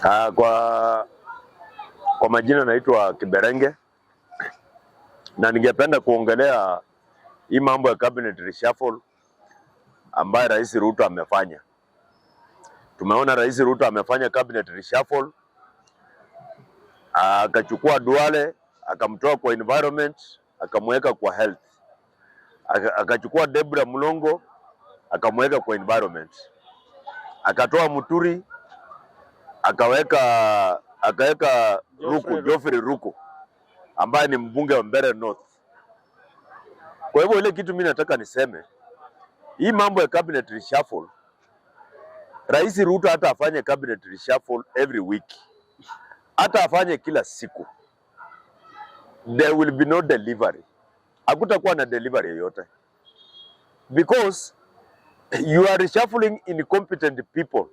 Kwa majina naitwa Kiberenge na ningependa kuongelea hii mambo ya cabinet reshuffle ambaye Rais Ruto amefanya. Tumeona Rais Ruto amefanya cabinet reshuffle, akachukua Duale akamtoa kwa environment akamweka kwa health, akachukua Debra Mlongo akamweka kwa environment, akatoa Muturi akaweka Geoffrey Ruko ambaye ni mbunge wa Mbeere North. Kwa hivyo ile kitu mimi nataka niseme, hii mambo ya cabinet reshuffle, Rais Ruto hata afanye cabinet reshuffle every week, hata afanye kila siku, there will be no delivery. Hakutakuwa na delivery yoyote, because you are reshuffling incompetent people,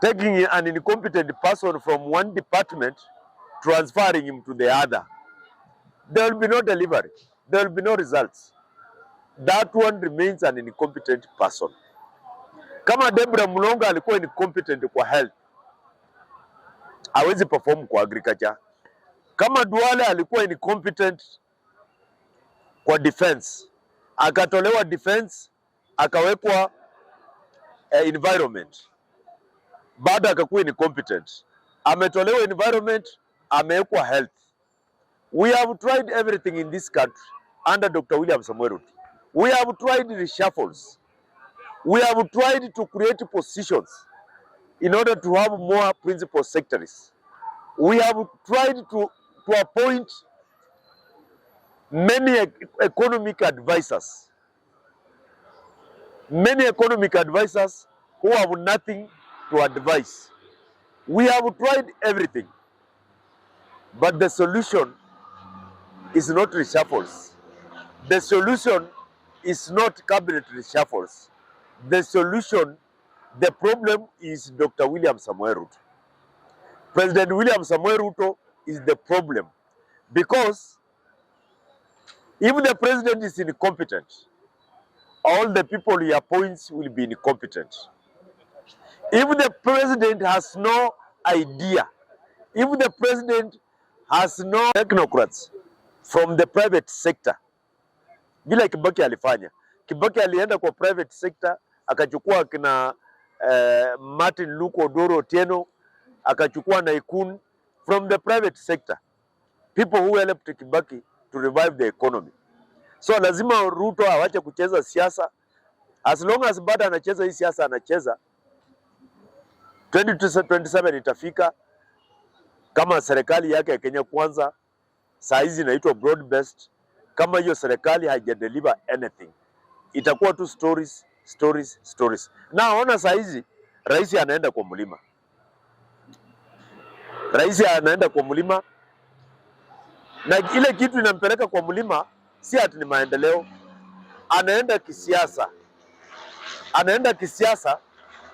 taking an incompetent person from one department, transferring him to the other. There will be no delivery, there will be no results. That one remains an incompetent person. Kama Debra Mlongo alikuwa incompetent kwa health, hawezi perform kwa agriculture. Kama Duale alikuwa incompetent kwa defense, akatolewa defense akawekwa environment, baada akakuwa incompetent, ametolewa environment amewekwa health. We have tried everything in this country under Dr. William Samoei Ruto. We have tried reshuffles. We have tried to create positions in order to have more principal secretaries. We have tried to appoint many economic advisors. Many economic advisors who have nothing to advise. We have tried everything, but the solution is not reshuffles. The solution is not cabinet reshuffles. The solution, the problem is Dr. William Samoei Ruto. President William Samoei Ruto is the problem, because if the president is incompetent, all the people he appoints will be incompetent. If the president has no idea, if the president has no technocrats from the private sector, vile Kibaki alifanya. Kibaki alienda kwa private sector, akachukua kina Martin Luko Odoro Otieno, akachukua Naikun from the private sector, people who helped Kibaki to revive the economy. So lazima Ruto awache kucheza siasa. As long as bado anacheza hii siasa anacheza, 2027 itafika, kama serikali yake ya Kenya Kwanza saa hizi inaitwa broad based, kama hiyo serikali haijadeliver anything, itakuwa tu stories. Na ona saa hizi rais anaenda kwa mlima. Rais anaenda kwa mlima, na ile kitu inampeleka kwa mlima si ati ni maendeleo. Anaenda kisiasa. Anaenda kisiasa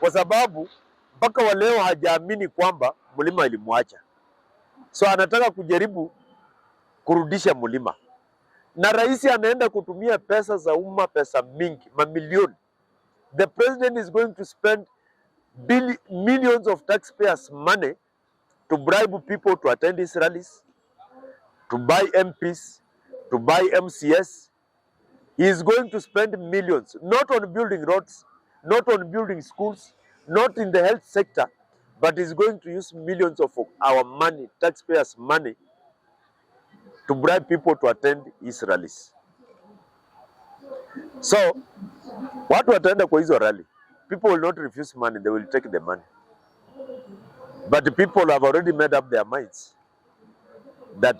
kwa sababu mpaka wa leo hajaamini kwamba mlima ilimwacha. So anataka kujaribu kurudisha mlima. Na rais anaenda kutumia pesa za umma, pesa mingi, mamilioni. The president is going to spend millions of taxpayers' money to bribe people to attend his rallies, to buy MPs, to buy MCS. He is going to spend millions, not on building roads, not on building schools, not in the health sector, but he's going to use millions of our money, taxpayers' money, to bribe people to attend his rallies. So, watu wataenda kwa hizo rally. People will not refuse money, they will take the money. But the people have already made up their minds that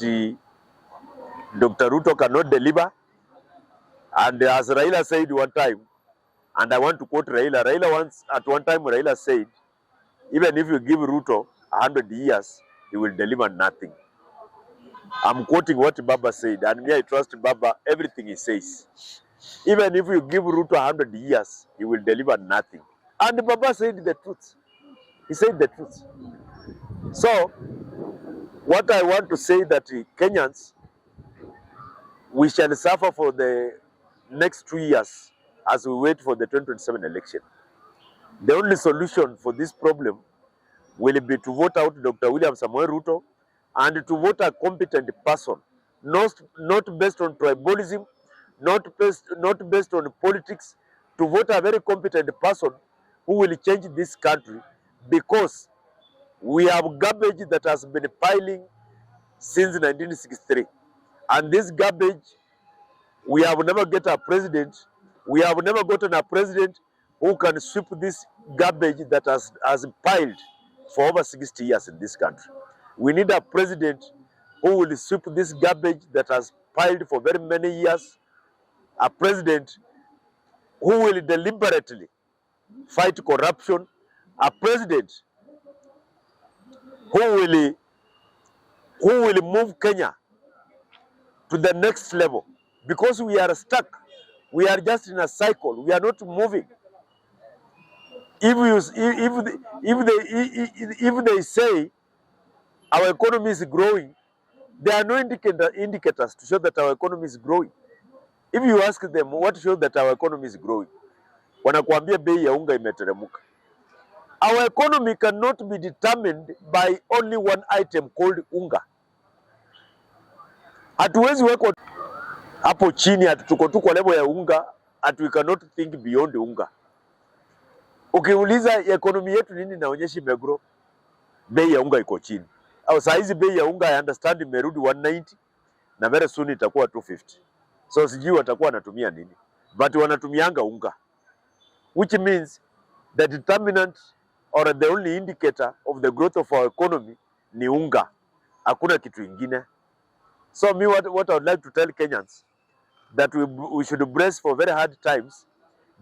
Dr. Ruto cannot deliver. And as Raila said one time, and I want to quote Raila once, at one time Raila said, even if you give Ruto 100 years, he will deliver nothing. I'm quoting what Baba said, and me I trust Baba, everything he says. Even if you give Ruto 100 years, he will deliver nothing. And Baba said the truth. He said the truth. So, what I want to say that Kenyans, we shall suffer for the next 2 years as we wait for the 2027 election. The only solution for this problem will be to vote out Dr. William Samoei Ruto and to vote a competent person, not based on tribalism, not based on politics, to vote a very competent person who will change this country, because we have garbage that has been piling since 1963. And this garbage, we have never get a president, we have never gotten a president who can sweep this garbage that has piled for over 60 years in this country. We need a president who will sweep this garbage that has piled for very many years, a president who will deliberately fight corruption, a president who will move Kenya to the next level, because we are stuck. We are just in a cycle. We are not moving. If they say our economy is growing, there are no indicators to show that our economy is growing. If you ask them what shows that our economy is growing, wanakuambia bei ya unga imeteremuka. Our economy cannot be determined by only one item called unga. Hatuwezi weko hapo chini, tuko tu kwa level ya unga, we cannot think beyond unga. Ukiuliza economy yetu nini inaonyesha imegrow, bei ya unga iko chini. Au saa hizi bei ya unga, I understand, imerudi 190 na very soon itakuwa 250. So sijui watakuwa wanatumia nini, but wanatumianga unga, which means the determinant or the only indicator of the growth of our economy ni unga, hakuna kitu ingine. So me, what I would like to tell Kenyans, that we should brace for very hard times,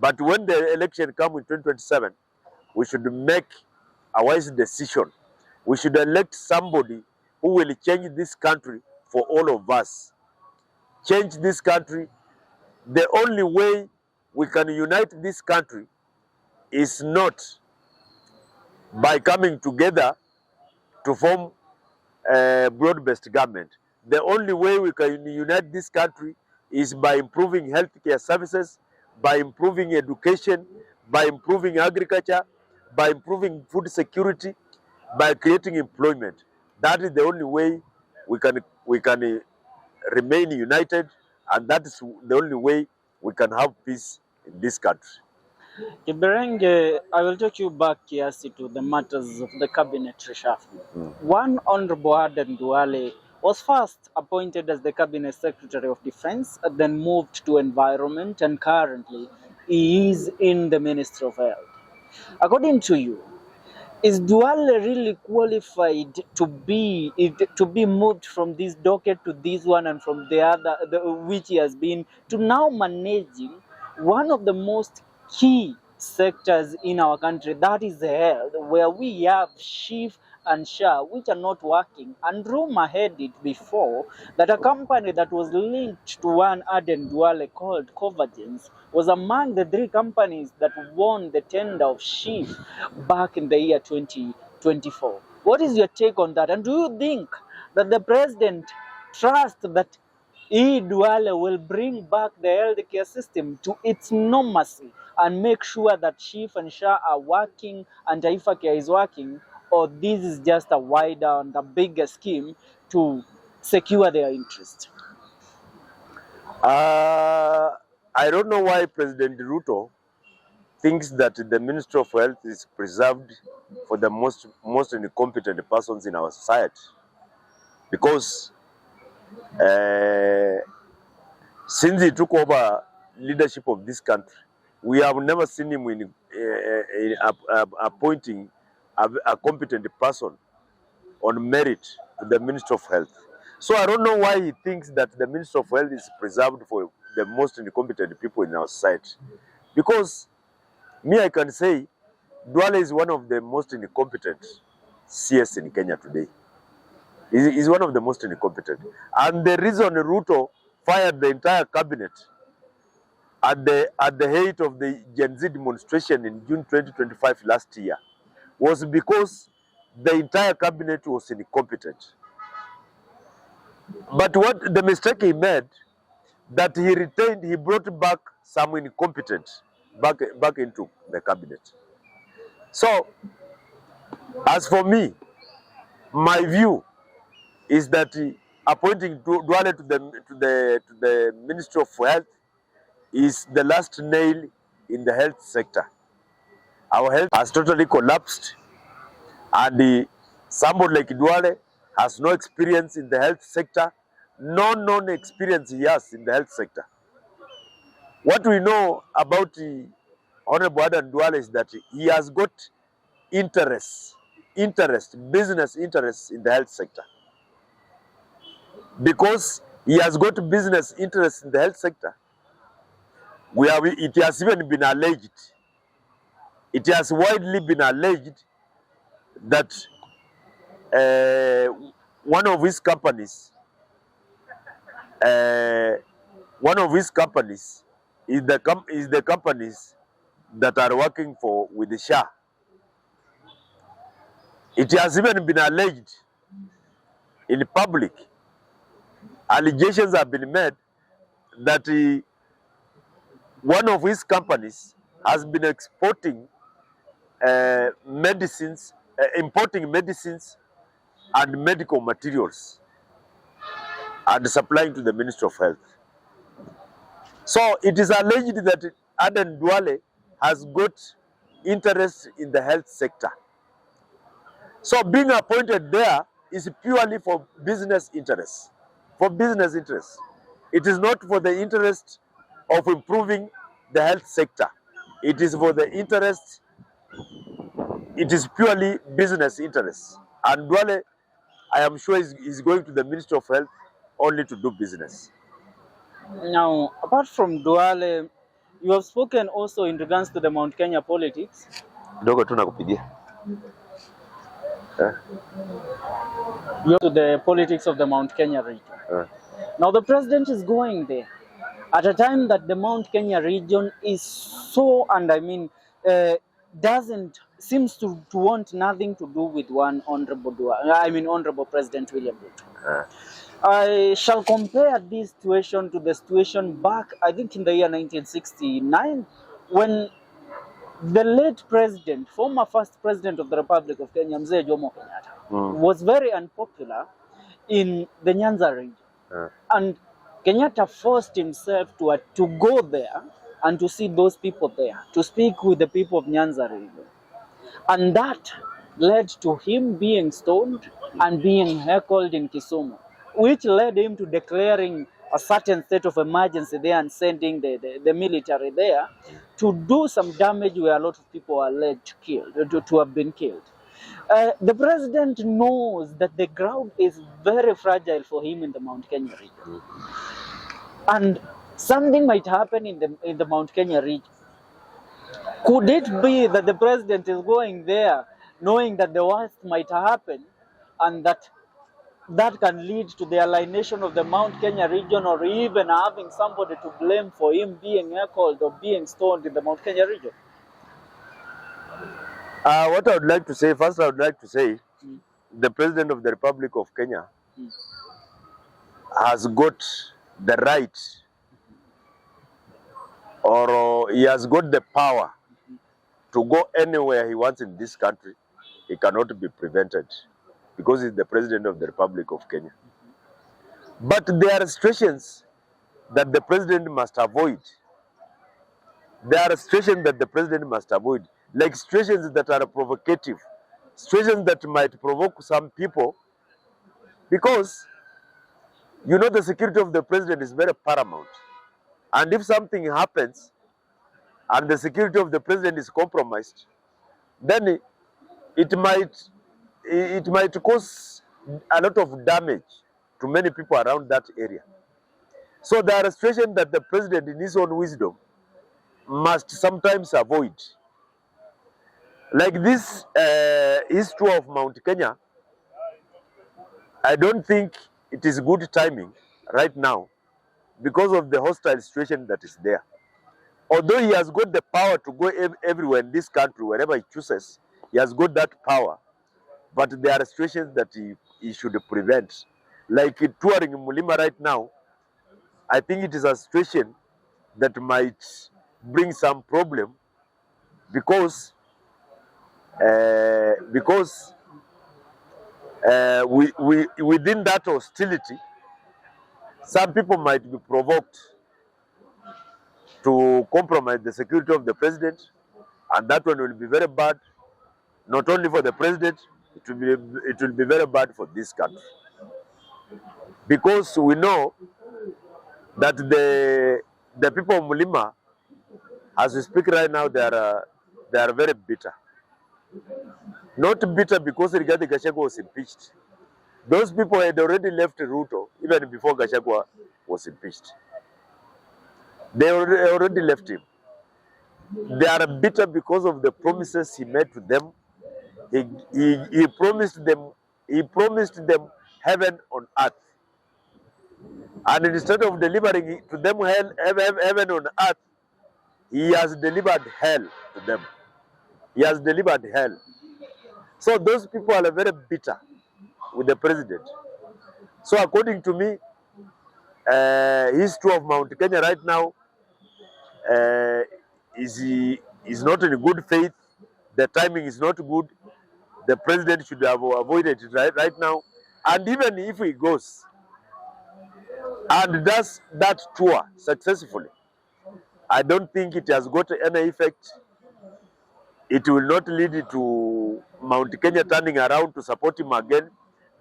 but when the election comes in 2027, we should make a wise decision. We should elect somebody who will change this country for all of us. Change this country. The only way we can unite this country is not by coming together to form a broad-based government. The only way we can unite this country is by improving healthcare services, by improving education, by improving agriculture, by improving food security, by creating employment. That is the only way we can remain united, and that is the only way we can have peace in this country. Kiberenge, I will take you back, Kiasi, to the matters of the cabinet reshuffle. One Honorable Aden Duale was first appointed as the Cabinet Secretary of Defense, then moved to Environment, and currently he is in the Ministry of Health. According to you, is Duale really qualified to be moved from this docket to this one, and from the other, which he has been, to now managing one of the most key sectors in our country, that is health, where we have Chief and SHA which are not working? And rumor had it before that a company that was linked to one Aden Duale called Convergence was among the 3 companies that won the tender of Chief back in the year 2024. What is your take on that? And do you think that the president trusts that Duale will bring back the healthcare system to its normalcy and make sure that Chief and SHA are working and Taifa Care is working, or this is just a wider and a bigger scheme to secure their interest? I don't know why President Ruto thinks that the Ministry of Health is preserved for the most incompetent persons in our society, because since he took over leadership of this country, we have never seen him appointing a competent person on merit to the Ministry of Health. So I don't know why he thinks that the Ministry of Health is preserved for the most incompetent people in our society. Because me, I can say Duale is one of the most incompetent CS in Kenya today. He's one of the most incompetent. And the reason Ruto fired the entire cabinet at the height of the Gen Z demonstration in June 2025 last year was because the entire cabinet was incompetent. But what the mistake he made, that he brought back some incompetent back into the cabinet. So As for me, my view is that appointing Duale to the Ministry of Health is the last nail in the health sector. Our health has totally collapsed, and somebody like Duale has no experience in the health sector, no known experience he has in the health sector. What we know about Honorable Adan Duale is that he has got business interests in the health sector. Because he has got business interests in the health sector, it has even been alleged, it has widely been alleged that uh, one of his companies, uh, one of his companies is the companies that are working with the Shah. It has even been alleged in public. Allegations have been made that one of his companies has been exporting medicines, importing medicines and medical materials and supplying to the Ministry of Health. So it is alleged that Aden Duale has got interest in the health sector. So being appointed there is purely for business interests. For business interests. It is not for the interest of improving the health sector. It is for the interest, it is purely business interests. And Duale, I am sure, is going to the Ministry of Health only to do business. Now, apart from Duale, you have spoken also in regards to the Mount Kenya politics. Dogo tu nakupigia. You to the politics of the Mount Kenya region. Now, the president is going there at a time that the Mount Kenya region is so, and I mean, seems to want nothing to do with one Honorable President William Ruto. I shall compare this situation to the situation back, I think, in the year 1969, when the late president, former first president of the Republic of Kenya, Mzee Jomo Kenyatta, was very unpopular in the Nyanza region. And Kenyatta forced himself to go there and to see those people there, to speak with the people of Nyanza region. And that led to him being stoned and being heckled in Kisumu, which led him to declaring a certain state of emergency there and sending the military there to do some damage where a lot of people are alleged to have been killed. The president knows that the ground is very fragile for him in the Mount Kenya region. And something might happen in the Mount Kenya region. Could it be that the president is going there knowing that the worst might happen and that can lead to the alienation of the Mount Kenya region, or even having somebody to blame for him being heckled or being stoned in the Mount Kenya region? What I would like to say, first I would like to say, the President of the Republic of Kenya has got the right, or he has got the power to go anywhere he wants in this country. He cannot be prevented because he's the President of the Republic of Kenya. But there are situations that the President must avoid. There are situations that the President must avoid, like situations that are provocative, situations that might provoke some people, because you know the security of the President is very paramount. And if something happens and the security of the President is compromised, then it might cause a lot of damage to many people around that area. So there are situations that the President, in his own wisdom, must sometimes avoid. Like this history of Mount Kenya, I don't think it is good timing right now because of the hostile situation that is there. Although he has got the power to go everywhere in this country, wherever he chooses, he has got that power. But there are situations that he should prevent. Like touring Mulima right now, I think it is a situation that might bring some problem, because because within that hostility, some people might be provoked to compromise the security of the president, and that one will be very bad, not only for the president, it will be very bad for this country. Because we know that the people of Mulima, as we speak right now, they are very bitter. Not bitter because Rigathi Gachagua was impeached. Those people had already left Ruto even before Gachagua was impeached. They already left him. They are bitter because of the promises he made to them. He promised them heaven on earth. And instead of delivering to them heaven on earth, he has delivered hell to them. He has delivered hell. So those people are very bitter with the president. So according to me, history of Mount Kenya right now is not in good faith. The timing is not good. The president should have avoided it right now. And even if he goes and does that tour successfully, I don't think it has got any effect. It will not lead to Mount Kenya turning around to support him again,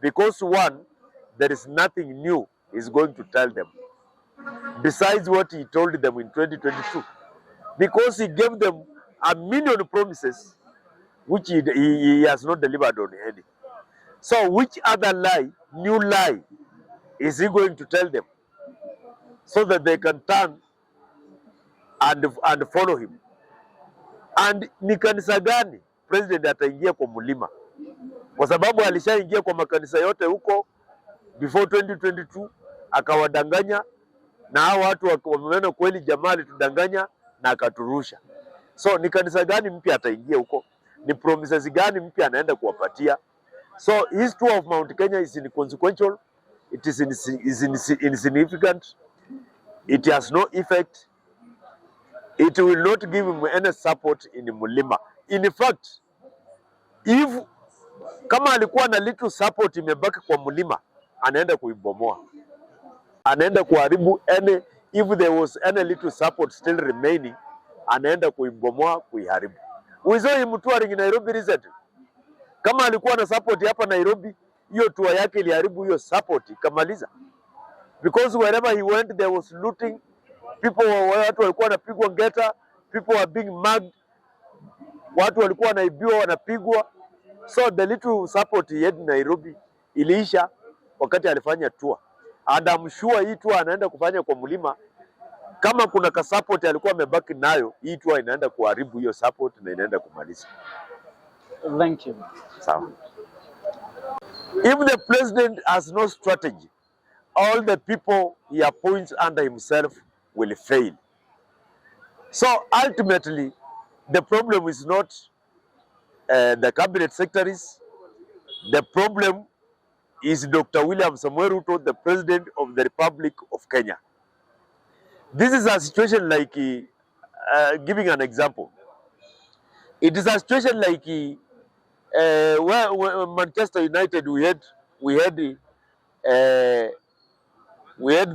because one, there is nothing new he's going to tell them besides what he told them in 2022, because he gave them a million promises which he has not delivered on any. So which other new lie is he going to tell them so that they can turn and follow him? And ni kanisa gani president ataingia kwa mlima? Kwa sababu alishaingia kwa makanisa yote huko before 2022 akawadanganya, na hao watu wameona kweli jamaa alitudanganya na akaturusha. So ni kanisa gani mpya ataingia huko? Ni promises gani mpya anaenda kuwapatia? So his tour of Mount Kenya is inconsequential. It is insignificant. It has no effect. It will not give him any support in Mulima. In fact, if kama alikuwa na little support imebaki kwa Mulima, anaenda kuibomoa. Anaenda kuharibu if there was any little support still remaining, anaenda kuibomoa, kuiharibu. We saw him touring in Nairobi recently. Kama alikuwa na support hapa Nairobi, hiyo tour yake iliharibu hiyo support ikamaliza. Because wherever he went there was looting. Watu walikuwa wanapigwa ngeta, people were being mugged, watu walikuwa wanaibiwa wanapigwa. So the little support he had in Nairobi iliisha wakati alifanya tour. And I'm sure hii tour anaenda kufanya kwa Mulima, kama kuna ka support alikuwa amebaki nayo, hii tour inaenda kuharibu hiyo support na inaenda kumaliza. Thank you. Sawa. If the president has no strategy, all the people he appoints under himself will fail. So ultimately, the problem is not the cabinet secretaries. The problem is Dr. William Samoei Ruto, the President of the Republic of Kenya. This is a situation like, giving an example, it is a situation like where Manchester United we had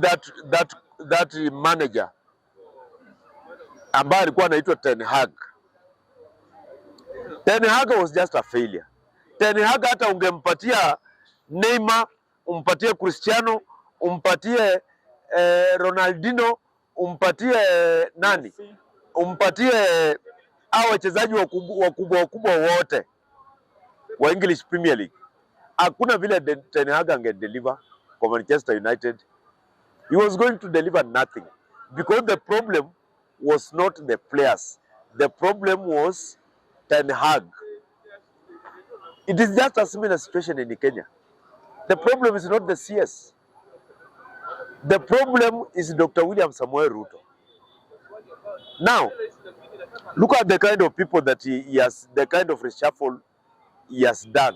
that manager ambaye alikuwa anaitwa Ten Hag. Ten Hag was just a failure. Ten Hag hata ungempatia Neymar, umpatie Cristiano, umpatie Ronaldinho, umpatie nani, umpatie hao wachezaji wakubwa wote wa English Premier League, hakuna vile Ten Hag angedeliver kwa Manchester United. He was going to deliver nothing, because the problem was not the players. The problem was Ten Hag. It is just a similar situation in Kenya. The problem is not the CS. The problem is Dr. William Samoei Ruto. Now, look at the kind of people that he has, the kind of reshuffle he has done.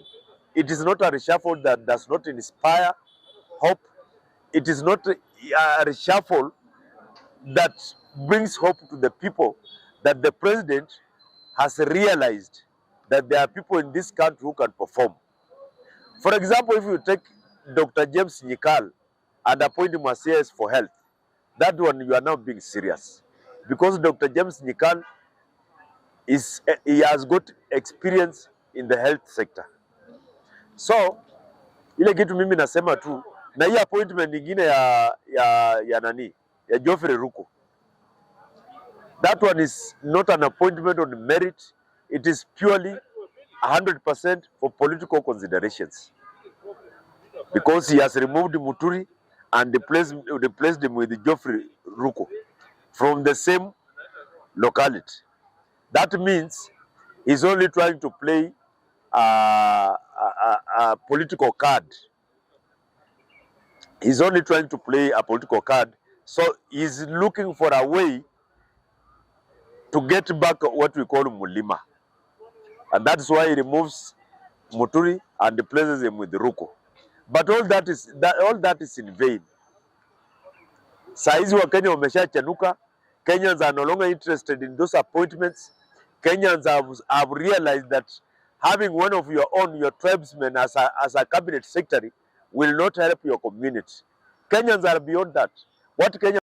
It is not a reshuffle that does not inspire hope. It is not a reshuffle that brings hope to the people that the president has realized that there are people in this country who can perform. For example, if you take Dr. James Nyikal and appoint him as CS for health, that one you are now being serious. Because Dr. James Nyikal he has got experience in the health sector. So ile kitu mimi nasema tu, na hii appointment nyingine ya nani ya Geoffrey Ruko, that one is not an appointment on merit. It is purely 100% for political considerations, because he has removed Muturi and replaced him with Geoffrey Ruko from the same locality. That means he's only trying to play a political card. He's only trying to play a political card. So he's looking for a way to get back what we call Mulima. And that's why he removes Muturi and replaces him with Ruko. But all that is in vain. Saizi wa Kenya wameshachanuka. Kenyans are no longer interested in those appointments. Kenyans have realized that having one of your tribesmen as a cabinet secretary will not help your community. Kenyans are beyond that. What Kenya